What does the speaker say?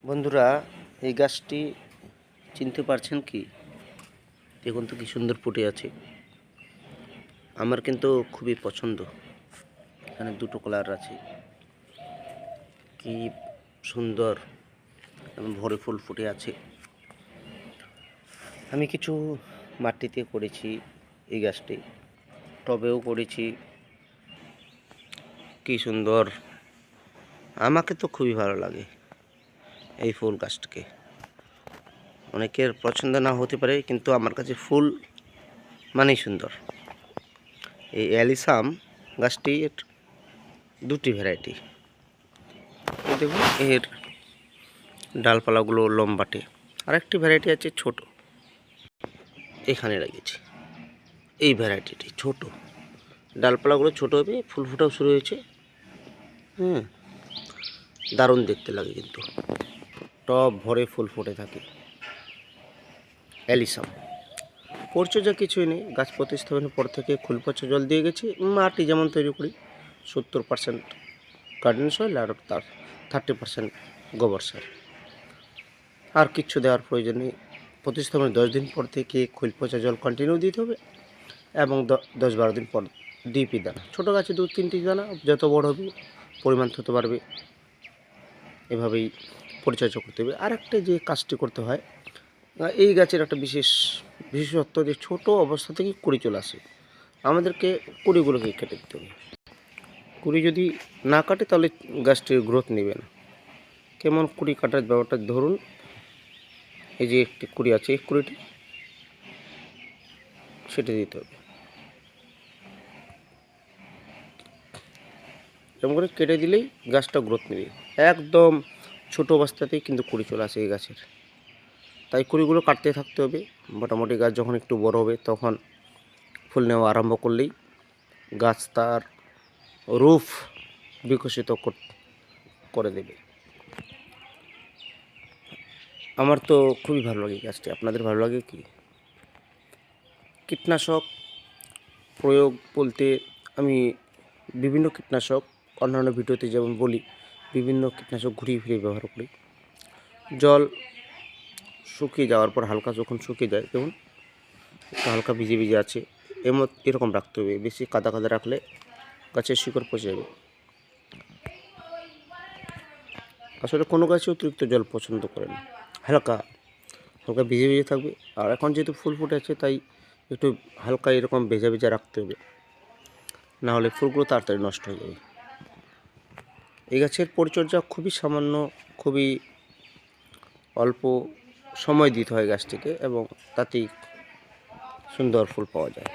বন্ধুরা, এই গাছটি চিনতে পারছেন কি? দেখুন তো কি সুন্দর ফুটে আছে। আমার কিন্তু খুবই পছন্দ। এখানে দুটো কালার আছে, কি সুন্দর এবং ভরে ফুল ফুটে আছে। আমি কিছু মাটিতে করেছি এই গাছটি, টবেও করেছি। কি সুন্দর, আমাকে তো খুবই ভালো লাগে এই ফুল গাছটাকে। অনেকের পছন্দ না হতে পারে, কিন্তু আমার কাছে ফুল মানেই সুন্দর। এই অ্যালিসাম গাছটির দুটি ভ্যারাইটি। দেখুন এর ডালপালাগুলো লম্বাটে। আরেকটি ভ্যারাইটি আছে ছোট, এখানে লাগিয়েছি। এই ভ্যারাইটিটি ছোট, ডালপালাগুলো ছোট হবে, ফুল ফোটাও শুরু হয়েছে। দারুণ দেখতে লাগে, কিন্তু টব ভরে ফুল ফুটে থাকে। অ্যালিসাম পরিচর্যা কিছুই নেই, গাছ প্রতিস্থাপনের পর থেকে খুলপচা জল দিয়ে গেছি। মাটি যেমন তৈরি করি, 70% গার্ডেন সয়েল আর তার 30% গোবর সার। আর কিচ্ছু দেওয়ার প্রয়োজন নেই। প্রতিস্থাপনের 10 দিন পর থেকে খুলপচা জল কন্টিনিউ দিতে হবে, এবং 10-12 দিন পর ডিপি দানা। ছোটো গাছে 2-3টি দানা, যত বড় হবে পরিমাণ হতে পারবে। এভাবেই পরিচর্যা করতে হবে। আর একটা যে কাজটি করতে হয়, এই গাছের একটা বিশেষত্ব যে ছোট অবস্থা থেকে কুড়ি চলে আসে। আমাদেরকে কুড়িগুলোকে কেটে দিতে হবে। কুড়ি যদি না কাটে তাহলে গাছটির গ্রোথ নেবে না। কেমন কুড়ি কাটার ব্যাপারটা ধরুন, এই যে একটি কুড়ি আছে, এই কুড়িটি সেটা দিতে হবে। এরকম করে কেটে দিলেই গাছটা গ্রোথ নেবে। একদম ছোটো অবস্থাতেই কিন্তু কুড়ি চলে আসে এই গাছের। তাই কুড়িগুলো কাটতে থাকতে হবে। মোটামুটি গাছ যখন একটু বড় হবে, তখন ফুল নেওয়া আরম্ভ করলেই গাছ তার রূপ বিকশিত করে দেবে। আমার তো খুবই ভালো লাগে গাছটি। আপনাদের ভালো লাগে কি? কীটনাশক প্রয়োগ বলতে আমি বিভিন্ন কীটনাশক অন্যান্য ভিডিওতে যেমন বলি, বিভিন্ন কীটনাশক ঘুরিয়ে ফিরিয়ে ব্যবহার করি। জল শুকিয়ে যাওয়ার পর হালকা যখন শুকিয়ে যায়, যেমন হালকা ভিজে ভিজে আছে, এরকম রাখতে হবে। বেশি কাদা কাদা রাখলে গাছের শিকড় পচে যাবে। আসলে কোনো গাছে অতিরিক্ত জল পছন্দ করে না, হালকা হালকা ভিজে ভিজে থাকবে। আর এখন যেহেতু ফুল ফুটে আছে, তাই একটু হালকা এরকম ভেজা ভেজা রাখতে হবে, না হলে ফুলগুলো তাড়াতাড়ি নষ্ট হয়ে যাবে। এই গাছের পরিচর্যা খুবই সামান্য, খুবই অল্প সময় দিতে হয় গাছটিকে, এবং তাতেই সুন্দর ফুল পাওয়া যায়।